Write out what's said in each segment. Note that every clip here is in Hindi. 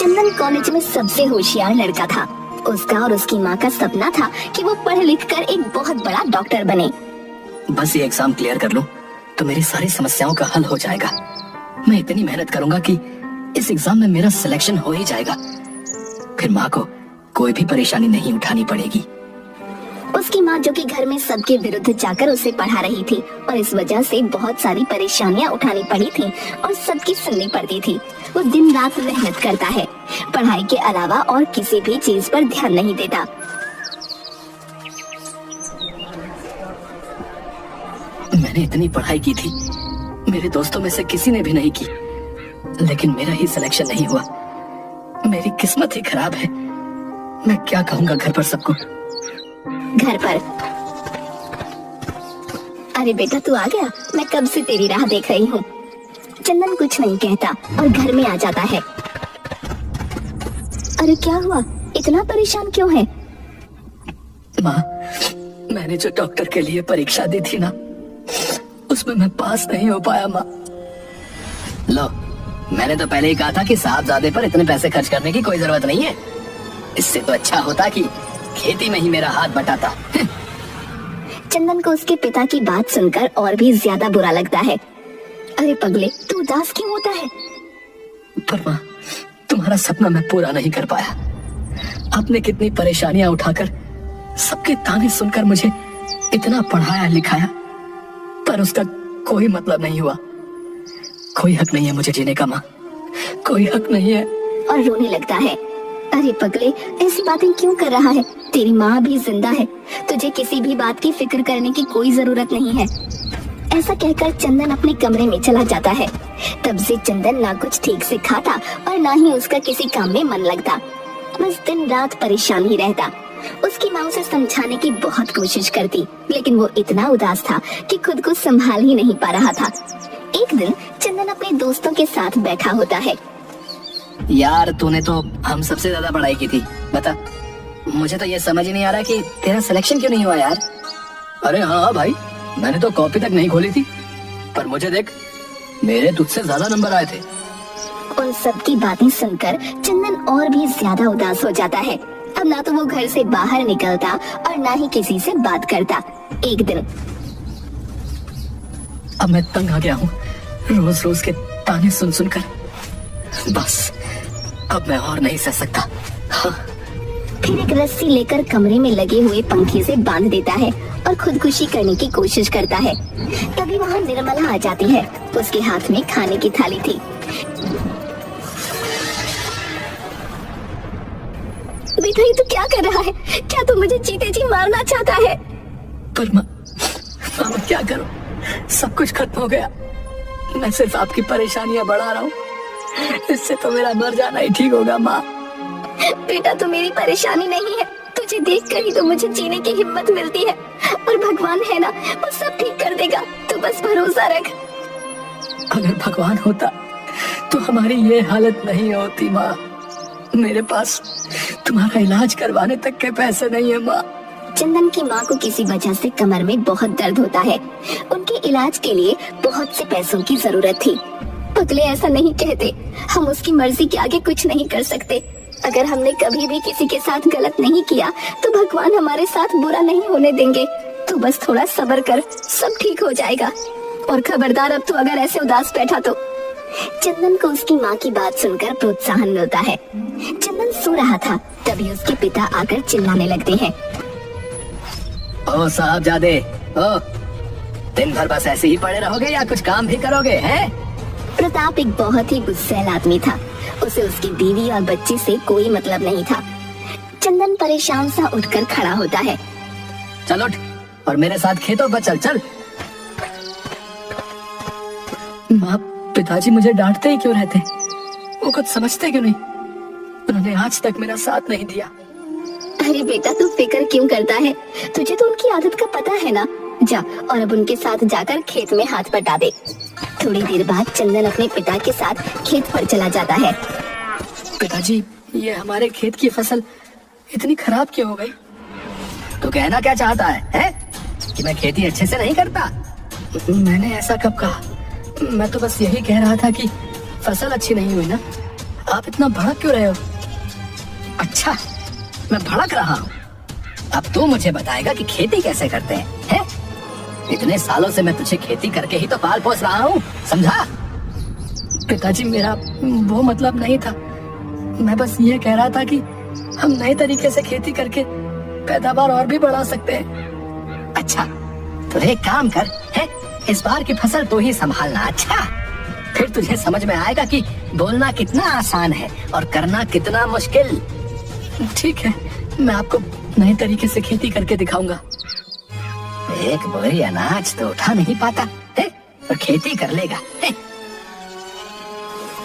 चंदन कॉलेज में सबसे होशियार लड़का था। उसका और उसकी माँ का सपना था कि वो पढ़ लिख कर एक बहुत बड़ा डॉक्टर बने। बस ये एग्जाम क्लियर कर लूं तो मेरी सारी समस्याओं का हल हो जाएगा। मैं इतनी मेहनत करूंगा कि इस एग्जाम में मेरा सिलेक्शन हो ही जाएगा। फिर माँ को कोई भी परेशानी नहीं उठानी पड़ेगी। उसकी माँ, जो कि घर में सबके विरुद्ध जाकर उसे पढ़ा रही थी और इस वजह से बहुत सारी परेशानियाँ उठानी पड़ी थी और सबकी सुननी पड़ती थी, वो दिन रात मेहनत करता है, पढ़ाई के अलावा और किसी भी चीज पर ध्यान नहीं देता। मैंने इतनी पढ़ाई की थी, मेरे दोस्तों में से किसी ने भी नहीं की, लेकिन मेरा ही सिलेक्शन नहीं हुआ। मेरी किस्मत ही खराब है। मैं क्या कहूँगा घर पर सबको। घर पर, अरे बेटा तू आ गया, मैं कब से तेरी राह देख रही हूँ। चंदन कुछ नहीं कहता और घर में आ जाता है। अरे क्या हुआ, इतना परेशान क्यों है? माँ, मैंने जो डॉक्टर के लिए परीक्षा दी थी ना, उसमें मैं पास नहीं हो पाया माँ। लो, मैंने तो पहले ही कहा था कि साहबजादे पर इतने पैसे खर्च करने की कोई जरूरत नहीं है। इससे तो अच्छा होता कि खेती में ही मेरा हाथ बटाता। चंदन को उसके पिता की बात सुनकर और भी ज्यादा बुरा लगता है। अरे पगले, तू उदास क्यों होता है? पर माँ, तुम्हारा सपना मैं पूरा नहीं कर पाया। आपने कितनी परेशानियां उठाकर, सबके ताने सुनकर मुझे इतना पढ़ाया लिखाया, पर उसका कोई मतलब नहीं हुआ। कोई हक नहीं है मुझे जीने का माँ, कोई हक नहीं है। और रोने लगता है। अरे पगले, ऐसी बातें क्यों कर रहा है? तेरी माँ भी जिंदा है, तुझे किसी भी बात की फिक्र करने की कोई जरूरत नहीं है। ऐसा कहकर चंदन अपने कमरे में चला जाता है। तब से चंदन ना कुछ ठीक से खाता और ना ही उसका किसी काम में मन लगता, बस दिन रात परेशान ही रहता। उसकी माँ उसे समझाने की बहुत कोशिश करती, लेकिन वो इतना उदास था कि खुद को संभाल ही नहीं पा रहा था। एक दिन चंदन अपने दोस्तों के साथ बैठा होता है। यार, तूने तो हम सबसे ज्यादा पढ़ाई की थी, बता। मुझे तो ये समझ ही नहीं आ रहा कि तेरा सिलेक्शन क्यों नहीं हुआ यार। अरे हाँ भाई, मैंने तो कॉपी तक नहीं खोली थी, पर मुझे देख, मेरे तुझसे ज्यादा नंबर आए थे। उन सब की बातें सुनकर चंदन और भी ज्यादा उदास हो जाता है। अब ना तो वो घर से बाहर निकलता और ना ही किसी से बात करता। एक दिन, अब मैं तंग आ गया हूँ रोज रोज के ताने सुन सुनकर। बस अब मैं और नहीं सह सकता। हाँ। फिर एक रस्सी लेकर कमरे में लगे हुए पंखे से बांध देता है और खुदकुशी करने की कोशिश करता है। तभी वहाँ निर्मला आ जाती है। उसके हाथ में खाने की थाली थी। बेटा, ये तू क्या कर रहा है? क्या तू मुझे जीते जी मारना चाहता है? पर माँ, मैं क्या करूं? सब कुछ खत्म हो गया। मैं सिर्फ आपकी परेशानियां बढ़ा रहा हूँ। इससे तो मेरा मर जाना ही ठीक होगा माँ। बेटा, तू मेरी परेशानी नहीं है। तुझे देखकर ही तो मुझे जीने की हिम्मत मिलती है, और भगवान है ना, वो सब ठीक कर देगा। तू बस भरोसा रख। अगर भगवान होता तो हमारी ये हालत नहीं होती माँ। मेरे पास तुम्हारा इलाज करवाने तक के पैसे नहीं है माँ। चंदन की माँ को किसी वजह से कमर में बहुत दर्द होता है। उनके इलाज के लिए बहुत से पैसों की जरूरत थी। पगले, ऐसा नहीं कहते, हम उसकी मर्जी के आगे कुछ नहीं कर सकते। अगर हमने कभी भी किसी के साथ गलत नहीं किया तो भगवान हमारे साथ बुरा नहीं होने देंगे। तू बस थोड़ा सब्र कर, सब ठीक हो जाएगा। और खबरदार, अब तू अगर ऐसे उदास बैठा तो। चंदन को उसकी माँ की बात सुनकर प्रोत्साहन मिलता है। चंदन सो रहा था, तभी उसके पिता आकर चिल्लाने लगते हैं। ओ साहबजादे, ओ, दिन भर बस ऐसे ही पड़े रहोगे या कुछ काम भी करोगे हैं? प्रताप एक बहुत ही गुस्सैल आदमी था। उसे उसकी बीवी और बच्चे से कोई मतलब नहीं था। चंदन परेशान सा उठकर खड़ा होता है। चल उठ और मेरे साथ खेतों पर चल चल। माँ, पिताजी मुझे डांटते ही क्यों रहते? वो कुछ समझते क्यों नहीं? उन्होंने आज तक मेरा साथ नहीं दिया। अरे बेटा, तू फिक्र क्यों करता है? तुझे तो उनकी आदत का पता है ना। जा और अब उनके साथ जाकर खेत में हाथ बटा दे। थोड़ी देर बाद चंदन अपने पिता के साथ खेत पर चला जाता है। पिताजी, ये हमारे खेत की फसल इतनी खराब क्यों हो गई? तो कहना क्या चाहता है? कि मैं खेती अच्छे से नहीं करता? मैंने ऐसा कब कहा? मैं तो बस यही कह रहा था कि फसल अच्छी नहीं हुई ना, आप इतना भड़क क्यों रहे हो? अच्छा, मैं भड़क रहा हूँ। अब तू मुझे बताएगा कि खेती कैसे करते हैं? इतने सालों से मैं तुझे खेती करके ही तो पाल पोस रहा हूँ, समझा? पिताजी, मेरा वो मतलब नहीं था। मैं बस ये कह रहा था कि हम नए तरीके से खेती करके पैदावार और भी बढ़ा सकते हैं। अच्छा, तो एक काम कर, है इस बार की फसल तो ही संभालना। अच्छा, फिर तुझे समझ में आएगा कि बोलना कितना आसान है और करना कितना मुश्किल। ठीक है, मैं आपको नए तरीके से खेती करके दिखाऊंगा। एक बोरी अनाज तो उठा नहीं पाता है और खेती कर लेगा है?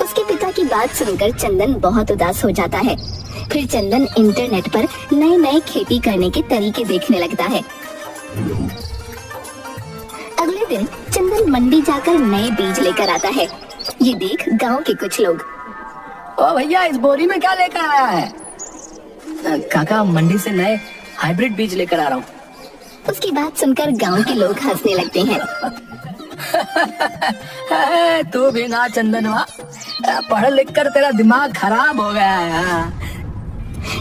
उसके पिता की बात सुनकर चंदन बहुत उदास हो जाता है। फिर चंदन इंटरनेट पर नए नए खेती करने के तरीके देखने लगता है। अगले दिन चंदन मंडी जाकर नए बीज लेकर आता है। ये देख गांव के कुछ लोग, ओ भैया, इस बोरी में क्या लेकर आया है? काका, मंडी से नए हाइब्रिड बीज लेकर आ रहा हूँ। उसकी बात सुनकर गांव के लोग हंसने लगते हैं। तू भी ना चंदनवा, पढ़ लिख कर तेरा दिमाग खराब हो गया है।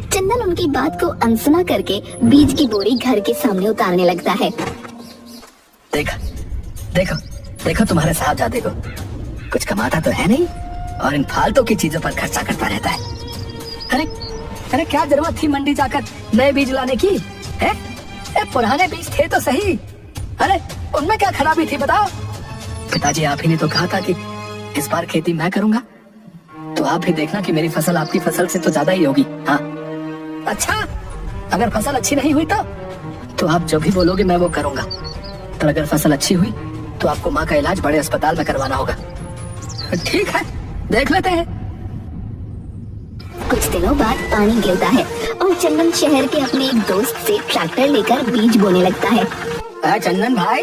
चंदन उनकी बात को अनसुना करके बीज की बोरी घर के सामने उतारने लगता है। देखो देखो देखो, तुम्हारे साहबजादे को कुछ कमाता तो है नहीं और इन फालतू की चीजों पर खर्चा करता रहता है। अरे अरे, क्या जरूरत थी मंडी जाकर नए बीज लाने की? है? पुराने बीज थे तो सही। अरे उनमें क्या खराबी थी बताओ? पिताजी, आप ही ने तो कहा था कि इस बार खेती मैं करूंगा, तो आप ही देखना कि मेरी फसल आपकी फसल से तो ज्यादा ही होगी। हाँ, अच्छा, अगर फसल अच्छी नहीं हुई तो आप जो भी बोलोगे मैं वो करूंगा। पर अगर फसल अच्छी हुई तो आपको माँ का इलाज बड़े अस्पताल में करवाना होगा। ठीक है, देख लेते हैं। कुछ दिनों बाद पानी गिरता है और चंदन शहर के अपने एक दोस्त से ट्रैक्टर लेकर बीज बोने लगता है। चंदन भाई,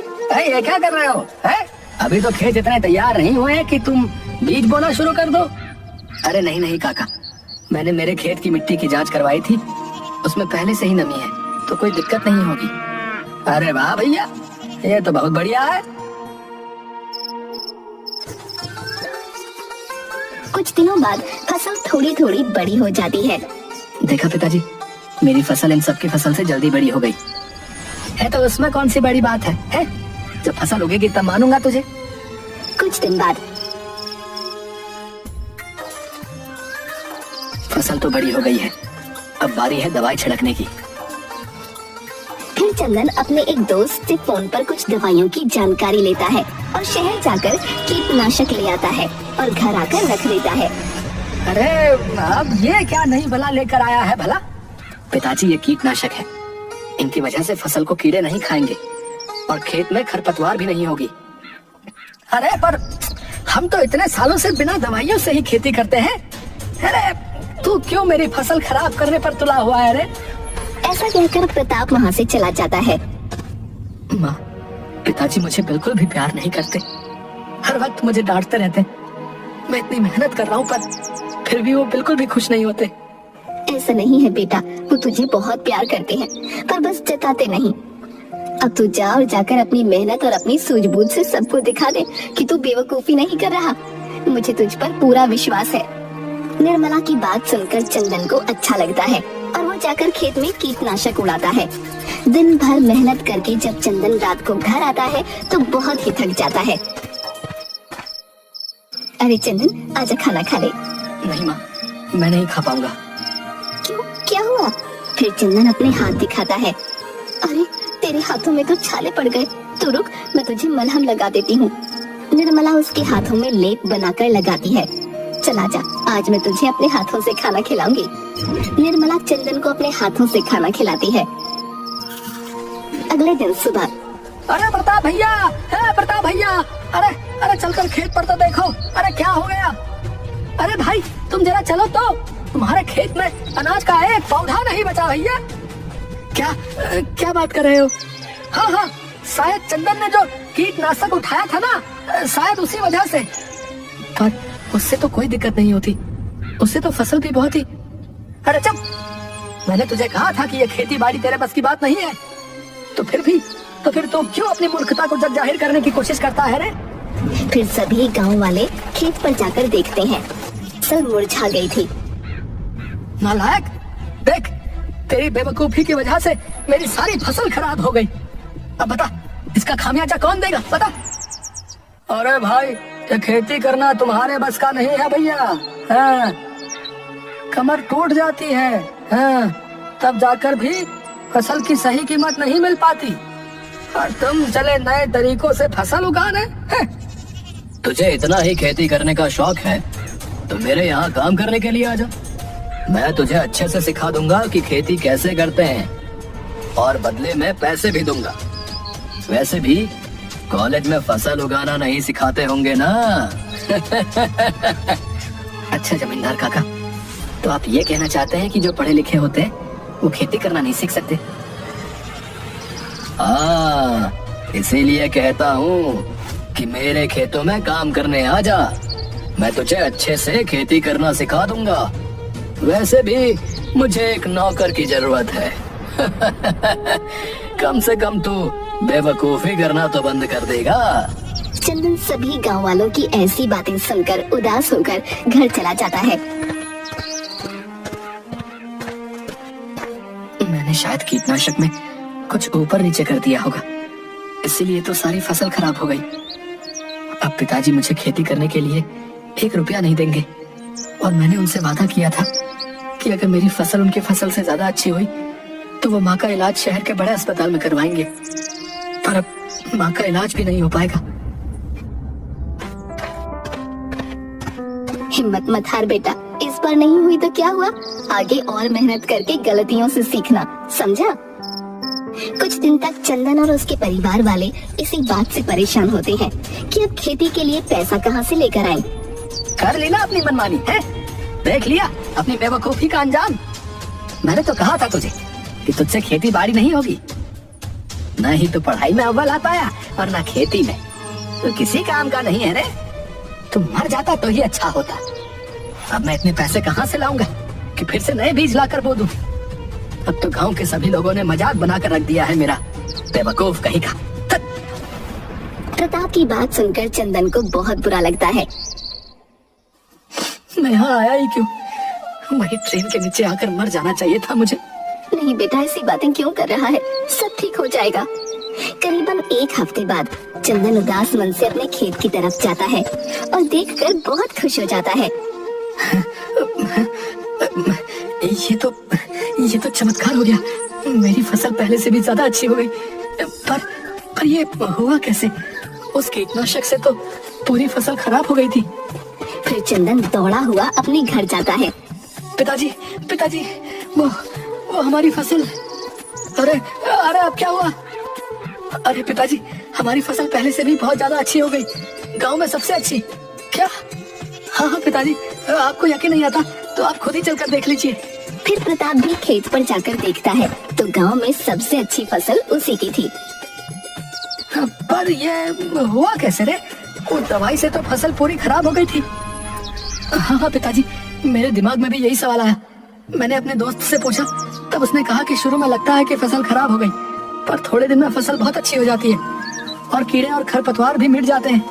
ये क्या कर रहे हो? है? अभी तो खेत इतने तैयार नहीं हुए हैं कि तुम बीज बोना शुरू कर दो। अरे नहीं नहीं काका, मैंने मेरे खेत की मिट्टी की जांच करवाई थी, उसमें पहले से ही नमी है, तो कोई दिक्कत नहीं होगी। अरे वाह भैया, ये तो बहुत बढ़िया है। कुछ दिनों बाद फसल थोड़ी थोड़ी बड़ी हो जाती है। देखा पिताजी, मेरी फसल इन सबकी फसल से जल्दी बड़ी हो गई है, तो उसमें कौन सी बड़ी बात है? जब फसल उगेगी तब मानूंगा तुझे। कुछ दिन बाद फसल तो बड़ी हो गई है, अब बारी है दवाई छिड़कने की। फिर चंदन अपने एक दोस्त से फोन पर कुछ दवाइयों की जानकारी लेता है और शहर जाकर कीटनाशक ले आता है और घर आकर रख देता है। अरे अब ये क्या नहीं भला लेकर आया है भला? पिताजी, ये कीटनाशक है, इनकी वजह से फसल को कीड़े नहीं खाएंगे और खेत में खरपतवार भी नहीं होगी। अरे पर हम तो इतने सालों से बिना दवाइयों से ही खेती करते हैं। अरे तू क्यों मेरी फसल खराब करने पर तुला हुआ है? अरे ऐसा कहकर प्रताप वहाँ से चला जाता है। माँ, पिताजी मुझे बिल्कुल भी प्यार नहीं करते, हर वक्त मुझे डांटते रहते हैं। मैं इतनी मेहनत कर रहा हूँ पर फिर भी वो बिल्कुल भी खुश नहीं होते। ऐसा नहीं है बेटा, वो तुझे बहुत प्यार करते हैं, पर बस जताते नहीं। अब तू जा और जाकर अपनी मेहनत और अपनी सूझबूझ से सबको दिखा दे कि तू बेवकूफी नहीं कर रहा। मुझे तुझ पर पूरा विश्वास है। निर्मला की बात सुनकर चंदन को अच्छा लगता है और वो जाकर खेत में कीटनाशक उड़ाता है। दिन भर मेहनत करके जब चंदन रात को घर आता है तो बहुत ही थक जाता है। अरे चंदन, आजा खाना खा ले। नहीं माँ, मैं नहीं खा पाऊंगा। क्यों, क्या हुआ? फिर चंदन अपने हाथ दिखाता है। अरे तेरे हाथों में तो छाले पड़ गए, तो रुक, मैं तुझे मलहम लगा देती हूँ। निर्मला उसके हाथों में लेप बनाकर लगाती है। चला जा, आज मैं तुझे अपने हाथों से खाना खिलाऊंगी। निर्मला चंदन को अपने हाथों से खाना खिलाती है। अगले दिन सुबह, अरे प्रताप भैया, प्रताप भैया, अरे अरे चलकर खेत पर तो देखो, अरे क्या हो गया? अरे भाई तुम जरा चलो तो, तुम्हारे खेत में अनाज का एक पौधा नहीं बचा भैया। क्या बात कर रहे हो? हाँ हाँ, शायद चंदन ने जो कीटनाशक उठाया था ना, शायद उसी वजह से। पर उससे तो कोई दिक्कत नहीं होती, उससे तो फसल भी बहुत ही। अरे चुप, मैंने तुझे कहा था कि ये खेती बाड़ी तेरे बस की बात नहीं है। तो फिर तो क्यों अपनी मूर्खता को जग जाहिर करने की कोशिश करता है रे? फिर सभी गांव वाले खेत पर जाकर देखते हैं। फसल मुरझा गई थी। नालायक, देख, तेरी बेवकूफी की वजह से मेरी सारी फसल खराब हो गई। अब बता, इसका खामियाजा कौन देगा, बता। अरे भाई, ये खेती करना तुम्हारे बस का नहीं है भैया। हाँ, कमर टूट जाती है, हाँ, तब जाकर भी फसल की सही कीमत नहीं मिल पाती, और तुम चले नए तरीकों से फसल उगाने। हैं? तुझे इतना ही खेती करने का शौक है तो मेरे यहाँ काम करने के लिए आ जा। मैं तुझे अच्छे से सिखा दूंगा कि खेती कैसे करते हैं, और बदले में पैसे भी दूंगा। वैसे भी कॉलेज में फसल उगाना नहीं सिखाते होंगे ना। अच्छा जमींदार काका, तो आप ये कहना चाहते हैं कि जो पढ़े लिखे होते हैं वो खेती करना नहीं सीख सकते? हाँ, इसीलिए कहता हूँ कि मेरे खेतों में काम करने आ जा। मैं तुझे अच्छे से खेती करना सिखा दूंगा। वैसे भी मुझे एक नौकर की जरूरत है। कम से कम तू बेवकूफी करना तो बंद कर देगा। चंदन सभी गांव वालों की ऐसी बातें सुनकर उदास होकर घर चला जाता है। मैंने शायद कीटनाशक में कुछ ऊपर नीचे कर दिया होगा, इसीलिए तो सारी फसल खराब हो गई। अब पिताजी मुझे खेती करने के लिए 1 रुपया नहीं देंगे, और मैंने उनसे वादा किया था कि अगर मेरी फसल उनकी फसल से ज्यादा अच्छी हुई तो वो माँ का इलाज शहर के बड़े अस्पताल में करवाएंगे। पर अब माँ का इलाज भी नहीं हो पाएगा। हिम्मत मत हार बेटा, इस बार नहीं हुई तो क्या हुआ, आगे और मेहनत करके गलतियों से सीखना, समझा। कुछ दिन तक चंदन और उसके परिवार वाले इसी बात से परेशान होते हैं कि अब खेती के लिए पैसा कहाँ से लेकर आएं। कर ली ना अपनी मनमानी, है? देख लिया अपनी बेवकूफी का अंजाम। मैंने तो कहा था तुझे कि तुझसे खेती बाड़ी नहीं होगी। न ही तो पढ़ाई में अव्वल आ पाया और न खेती में। तो किसी काम का नहीं है रे। तू मर जाता तो ही अच्छा होता। अब मैं इतने पैसे कहाँ से लाऊंगा कि फिर से नए बीज लाकर बो दूं? अब तो गांव के सभी लोगों ने मजाक बनाकर रख दिया है मेरा। बेवकूफ कहीं का। प्रताप की बात सुनकर चंदन को बहुत बुरा लगता है। मैं यहाँ आया ही क्यों? वही ट्रेन के नीचे आकर मर जाना चाहिए था मुझे। नहीं बेटा, ऐसी बातें क्यों कर रहा है, सब ठीक हो जाएगा। करीबन 1 हफ्ते बाद चंदन उदास मन से अपने खेत की तरफ जाता है और देखकर बहुत खुश हो जाता है। ये तो चमत्कार हो गया। मेरी फसल पहले से भी ज्यादा अच्छी हो गई। पर ये हुआ कैसे? उस कीटनाशक से तो पूरी फसल खराब हो गई थी। फिर चंदन दौड़ा हुआ अपने घर जाता है। पिताजी, वो हमारी फसल। अरे अब क्या हुआ? अरे पिताजी, हमारी फसल पहले से भी बहुत ज्यादा अच्छी हो गई, गांव में सबसे अच्छी। क्या? हाँ पिताजी, आपको यकीन नहीं आता तो आप खुद ही चलकर देख लीजिए। फिर प्रताप भी खेत पर जाकर देखता है तो गांव में सबसे अच्छी फसल उसी की थी। पर ये हुआ कैसे रे? वो दवाई से तो फसल पूरी खराब हो गई थी। हाँ पिताजी, मेरे दिमाग में भी यही सवाल आया। मैंने अपने दोस्त से पूछा, तब उसने कहा कि शुरू में लगता है कि फसल खराब हो गई, पर थोड़े दिन में फसल बहुत अच्छी हो जाती है और कीड़े और खरपतवार भी मिट जाते हैं।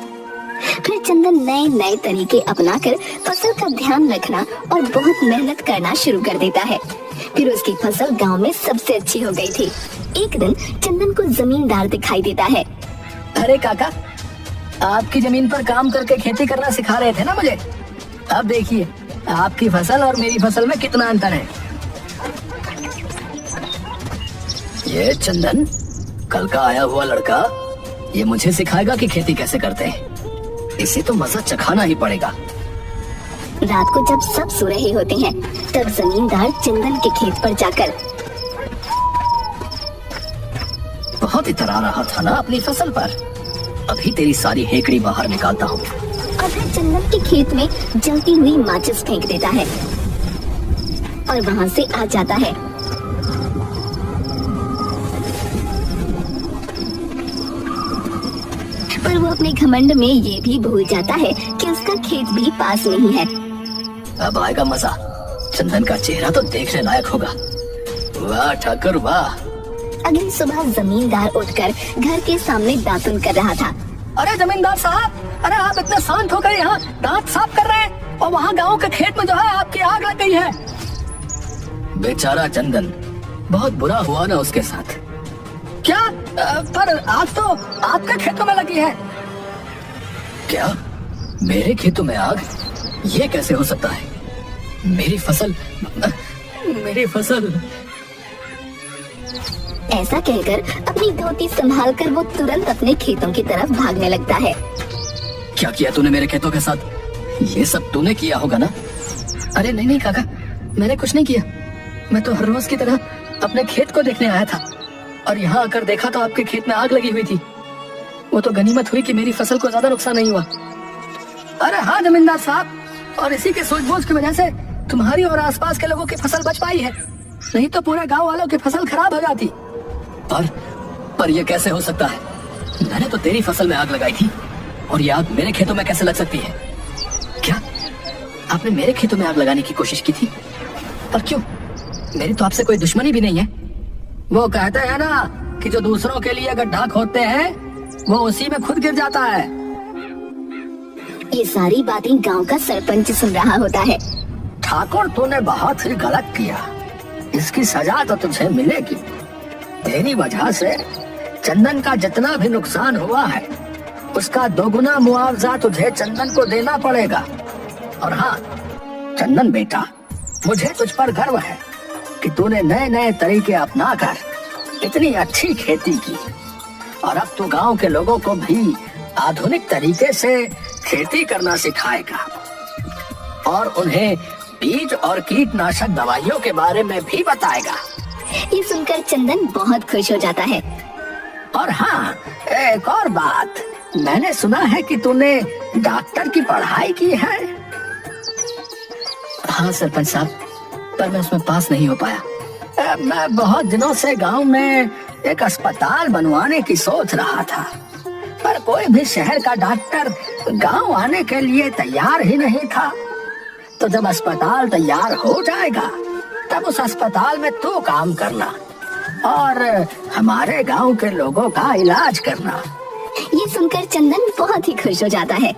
फिर चंदन नए तरीके अपनाकर फसल का ध्यान रखना और बहुत मेहनत करना शुरू कर देता है। फिर उसकी फसल गांव में सबसे अच्छी हो गई थी। एक दिन चंदन को जमींदार दिखाई देता है। अरे काका, आपकी जमीन पर काम करके खेती करना सिखा रहे थे ना मुझे। अब देखिए आपकी फसल और मेरी फसल में कितना अंतर है। ये चंदन, कल का आया हुआ लड़का, ये मुझे सिखाएगा कि खेती कैसे करते हैं। इसे तो मजा चखाना ही पड़ेगा। रात को जब सब सो रहे होते हैं तब जमींदार चंदन के खेत पर जाकर बहुत इतरा रहा था ना अपनी फसल पर। अभी तेरी सारी हेकड़ी बाहर निकालता हूँ। और फिर चंदन के खेत में जलती हुई माचिस फेंक देता है और वहाँ से आ जाता है। पर वो अपने घमंड में ये भी भूल जाता है कि उसका खेत भी पास नहीं है। अब आएगा मजा। चंदन का चेहरा तो देखने लायक होगा। वाह ठाकुर वाह। अगली सुबह जमींदार उठकर घर के सामने दातुन कर रहा था। अरे जमींदार साहब, अरे आप इतने शांत होकर यहाँ दांत साफ कर रहे हैं? और वहाँ गांव के खेत में जो है आपकी आग लग गई है। बेचारा चंदन, बहुत बुरा हुआ ना उसके साथ। क्या? पर आग तो आपके खेतों में लगी है। क्या? मेरे खेतों में आग? ये कैसे हो सकता है? मेरी फसल, मेरी फसल। ऐसा कहकर अपनी धोती संभालकर वो तुरंत अपने खेतों की तरफ भागने लगता है। क्या किया तूने मेरे खेतों के साथ? ये सब तूने किया होगा ना? अरे नहीं नहीं काका, मैंने कुछ नहीं किया। मैं तो हर रोज की तरह अपने खेत को देखने आया था और यहाँ आकर देखा तो आपके खेत में आग लगी हुई थी। वो तो गनीमत हुई कि मेरी फसल को ज्यादा नुकसान नहीं हुआ। अरे हाँ जमींदार साहब, और इसी के सूझबूझ की वजह से तुम्हारी और आसपास के लोगों की फसल बच पाई है, नहीं तो पूरे गांव वालों की फसल खराब हो जाती। पर ये कैसे हो सकता है? मैंने तो तेरी फसल में आग लगाई थी और ये आग मेरे खेतों में कैसे लग सकती है? क्या आपने मेरे खेतों में आग लगाने की कोशिश की थी? पर क्यों? मेरी तो आपसे कोई दुश्मनी भी नहीं है। वो कहते हैं ना कि जो दूसरों के लिए गड्ढा खोदते हैं वो उसी में खुद गिर जाता है। ये सारी बातें गांव का सरपंच सुन रहा होता है। ठाकुर, तूने बहुत ही गलत किया। इसकी सजा तो तुझे मिलेगी। तेरी वजह से चंदन का जितना भी नुकसान हुआ है उसका दोगुना मुआवजा तुझे चंदन को देना पड़ेगा। और हाँ चंदन बेटा, मुझे तुझ पर गर्व है कि तूने नए नए तरीके अपनाकर इतनी अच्छी खेती की और अब तू गांव के लोगों को भी आधुनिक तरीके से खेती करना सिखाएगा और उन्हें बीज और कीटनाशक दवाइयों के बारे में भी बताएगा। ये सुनकर चंदन बहुत खुश हो जाता है। और हाँ, एक और बात, मैंने सुना है कि तूने डॉक्टर की पढ़ाई की है। हाँ सरपंच साहब, पर मैं उसमें पास नहीं हो पाया। मैं बहुत दिनों से गांव में एक अस्पताल बनवाने की सोच रहा था, पर कोई भी शहर का डॉक्टर गांव आने के लिए तैयार ही नहीं था। तो जब अस्पताल तैयार हो जाएगा तब उस अस्पताल में तू काम करना और हमारे गांव के लोगों का इलाज करना। ये सुनकर चंदन बहुत ही खुश हो जाता है।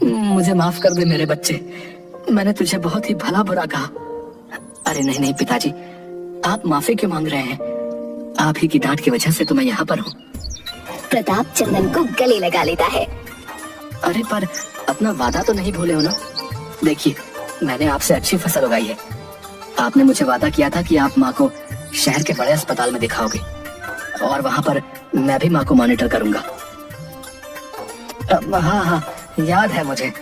मुझे माफ कर दे मेरे बच्चे, मैंने तुझे बहुत ही भला बुरा कहा। अरे नहीं नहीं पिताजी, आप माफी क्यों मांग रहे हैं? आप ही की डांट की वजह से तो मैं यहाँ पर हूँ। प्रताप चंदन को गले लगा लेता है। अरे पर अपना वादा तो नहीं भूले हो ना? देखिए, मैंने आपसे अच्छी फसल उगाई है। आपने मुझे वादा किया था कि आप माँ को शहर के बड़े अस्पताल में दिखाओगे और वहाँ पर मैं भी माँ को मॉनिटर करूंगा। हाँ हाँ, याद है मुझे।